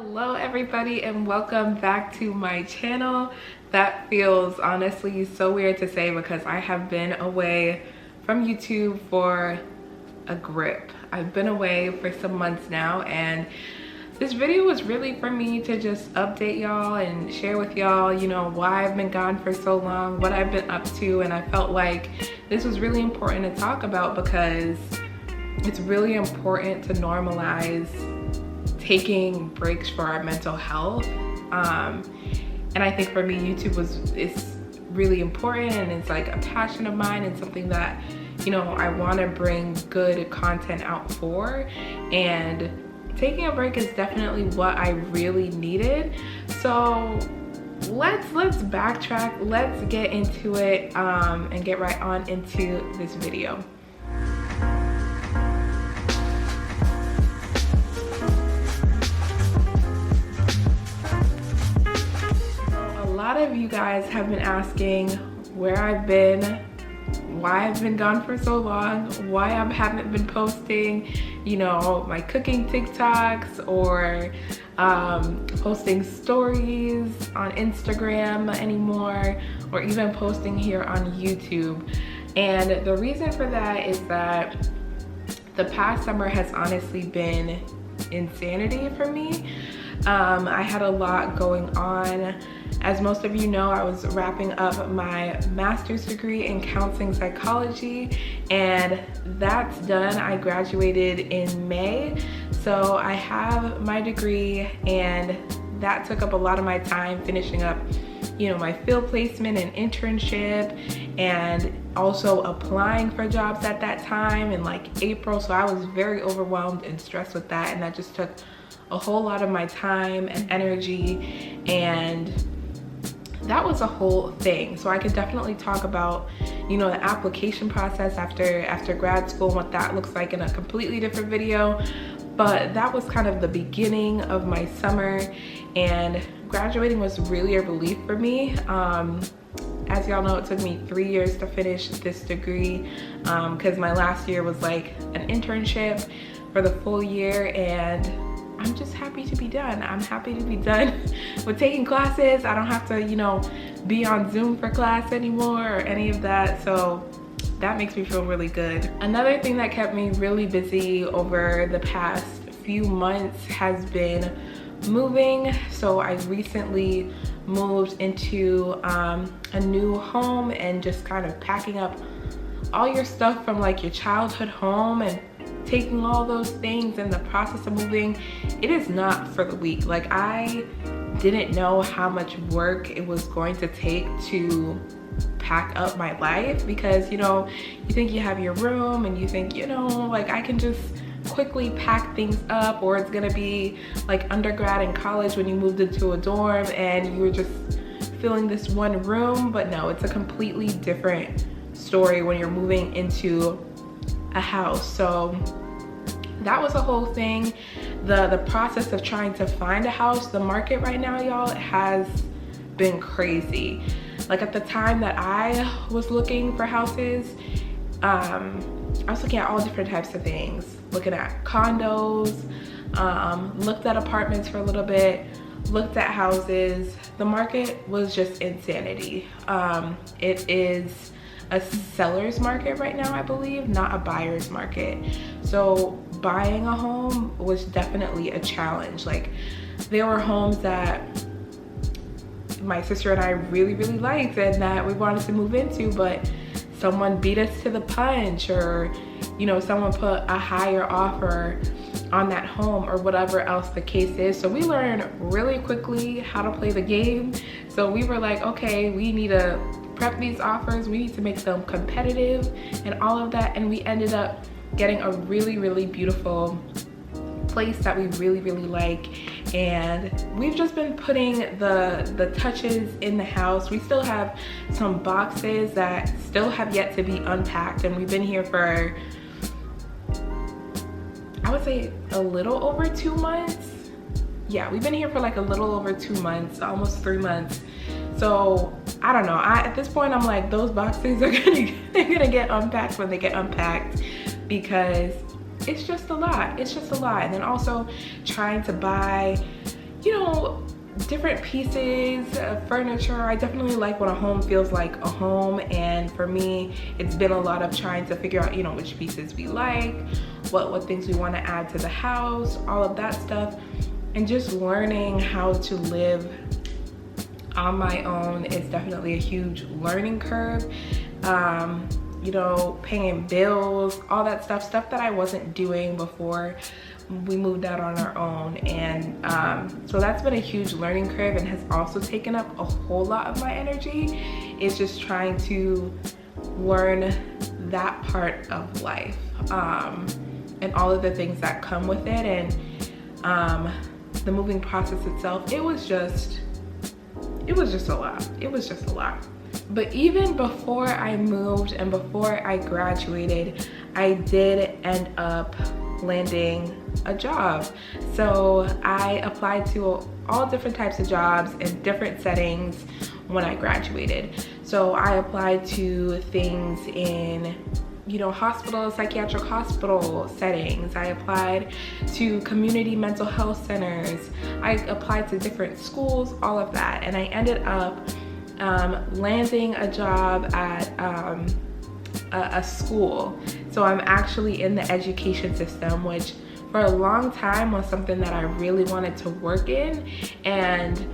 Hello everybody and welcome back to my channel. That feels honestly so weird to say because I have been away from YouTube for a grip. I've been away for some months now, and this video was really for me to just update y'all and share with y'all, you know, why I've been gone for so long, what I've been up to, and I felt like this was really important to talk about because it's really important to normalize taking breaks for our mental health. And I think for me, YouTube is really important, and it's like a passion of mine and something that, you know, I want to bring good content out for. And taking a break is definitely what I really needed. So let's backtrack, let's get into it and get right on into this video. A lot of you guys have been asking where I've been, why I've been gone for so long, why I haven't been posting, you know, my cooking TikToks or posting stories on Instagram anymore, or even posting here on YouTube. And the reason for that is that the past summer has honestly been insanity for me. I had a lot going on. As most of you know, I was wrapping up my master's degree in counseling psychology, and that's done. I graduated in May, so I have my degree, and that took up a lot of my time finishing up, you know, my field placement and internship, and also applying for jobs at that time in like April. So I was very overwhelmed and stressed with that, and that just took a whole lot of my time and energy, and that was a whole thing. So I could definitely talk about, you know, the application process after grad school and what that looks like in a completely different video. But that was kind of the beginning of my summer, and graduating was really a relief for me. As y'all know, it took me 3 years to finish this degree because my last year was like an internship for the full year, and I'm just happy to be done. I'm happy to be done with taking classes. I don't have to, you know, be on Zoom for class anymore or any of that. So that makes me feel really good. Another thing that kept me really busy over the past few months has been moving. So I recently moved into a new home, and just kind of packing up all your stuff from like your childhood home and taking all those things in the process of moving. It is not for the weak. Like, I didn't know how much work it was going to take to pack up my life, because, you know, you think you have your room and you think, you know, like I can just quickly pack things up, or it's gonna be like undergrad and college when you moved into a dorm and you were just filling this one room. But no, it's a completely different story when you're moving into a house. So that was a whole thing. The process of trying to find a house, the market right now, y'all, has been crazy. Like, at the time that I was looking for houses, I was looking at all different types of things, looking at condos, looked at apartments for a little bit, looked at houses. The market was just insanity. It is a seller's market right now, I believe, not a buyer's market. So buying a home was definitely a challenge. Like, there were homes that my sister and I really liked and that we wanted to move into, but someone beat us to the punch, or, you know, someone put a higher offer on that home, or whatever else the case is. So we learned really quickly how to play the game. So we were like, okay, we need to prep these offers, we need to make them competitive and all of that. And we ended up getting a really beautiful place that we really like, and we've just been putting the touches in the house. We still have some boxes that still have yet to be unpacked, and we've been here for, I would say, a little over 2 months. Yeah, we've been here for like a little over 2 months, almost 3 months. So I don't know, at this point I'm like, those boxes are gonna get unpacked when they get unpacked, because it's just a lot. It's just a lot. And then also trying to buy, you know, different pieces of furniture. I definitely like when a home feels like a home, and for me it's been a lot of trying to figure out, you know, which pieces we like, what things we want to add to the house, all of that stuff, and just learning how to live on my own is definitely a huge learning curve. You know, paying bills, all that stuff that I wasn't doing before we moved out on our own. And so that's been a huge learning curve, and has also taken up a whole lot of my energy. It's just trying to learn that part of life, and all of the things that come with it, and the moving process itself. It was just a lot. It was just a lot. But even before I moved and before I graduated, I did end up landing a job. So I applied to all different types of jobs in different settings when I graduated. So I applied to things in, you know, hospital, psychiatric hospital settings. I applied to community mental health centers. I applied to different schools, all of that. And I ended up landing a job at a school. So I'm actually in the education system, which for a long time was something that I really wanted to work in. And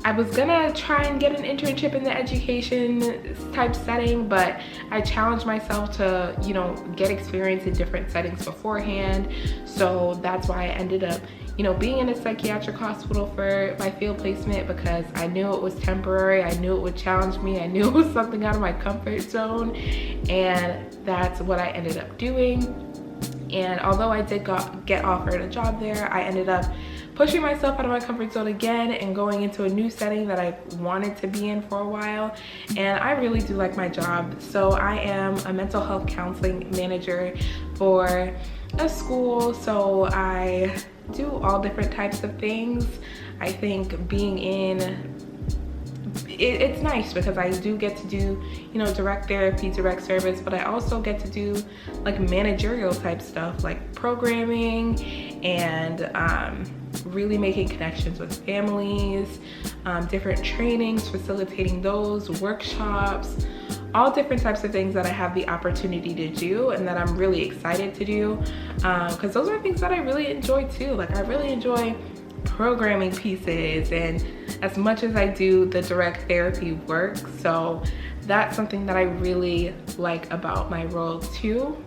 I was gonna try and get an internship in the education type setting, but I challenged myself to, you know, get experience in different settings beforehand. So that's why I ended up, you know, being in a psychiatric hospital for my field placement, because I knew it was temporary. I knew it would challenge me. I knew it was something out of my comfort zone, and that's what I ended up doing. And although I did get offered a job there, I ended up pushing myself out of my comfort zone again and going into a new setting that I wanted to be in for a while. And I really do like my job. So I am a mental health counseling manager for a school. So I do all different types of things. I think being in it's nice because I do get to do, you know, direct therapy, direct service, but I also get to do like managerial type stuff like programming and really making connections with families, different trainings, facilitating those, workshops, all different types of things that I have the opportunity to do and that I'm really excited to do, because those are things that I really enjoy too. Like I really enjoy programming pieces, and as much as I do the direct therapy work, so that's something that I really like about my role too,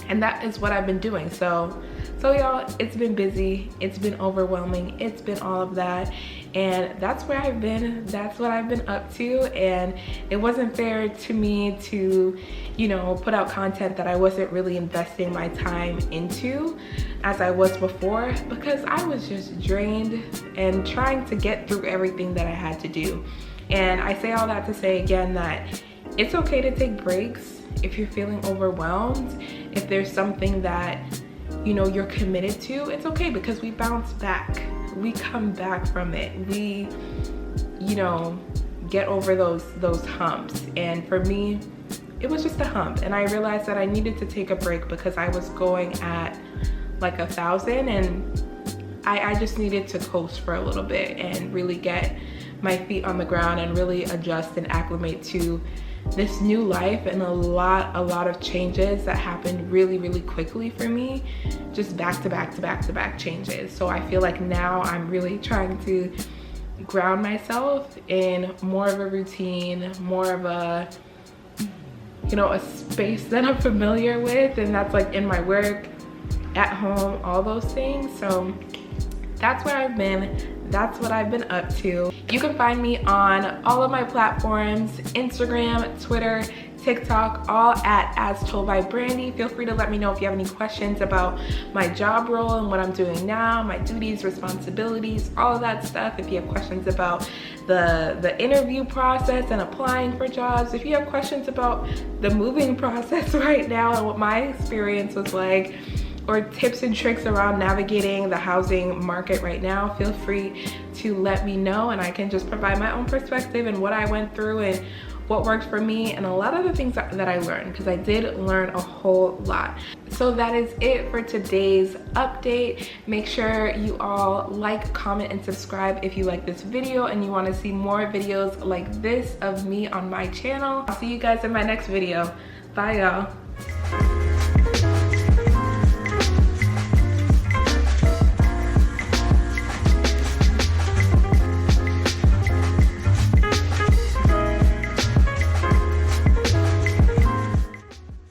and that is what I've been doing. So y'all, it's been busy, it's been overwhelming, it's been all of that, and that's where I've been. That's what I've been up to, and it wasn't fair to me to, you know, put out content that I wasn't really investing my time into as I was before, because I was just drained and trying to get through everything that I had to do. And I say all that to say again that it's okay to take breaks if you're feeling overwhelmed. If there's something that, you know, you're committed to, it's okay, because we bounce back. We come back from it. We, you know, get over those humps. And for me, it was just a hump. And I realized that I needed to take a break because I was going at like 1,000, and I just needed to coast for a little bit and really get my feet on the ground and really adjust and acclimate to this new life, and a lot of changes that happened really quickly for me, just back to back changes. So I feel like now I'm really trying to ground myself in more of a routine, more of a, you know, a space that I'm familiar with, and that's like in my work, at home, all those things. So that's where I've been. That's what I've been up to. You can find me on all of my platforms, Instagram, Twitter, TikTok, all at As Told by Brandy. Feel free to let me know if you have any questions about my job role and what I'm doing now, my duties, responsibilities, all of that stuff. If you have questions about the interview process and applying for jobs, if you have questions about the moving process right now and what my experience was like, or tips and tricks around navigating the housing market right now, feel free to let me know, and I can just provide my own perspective and what I went through and what worked for me, and a lot of the things that I learned, because I did learn a whole lot. So that is it for today's update. Make sure you all like, comment, and subscribe if you like this video and you want to see more videos like this of me on my channel. I'll see you guys in my next video. Bye, y'all.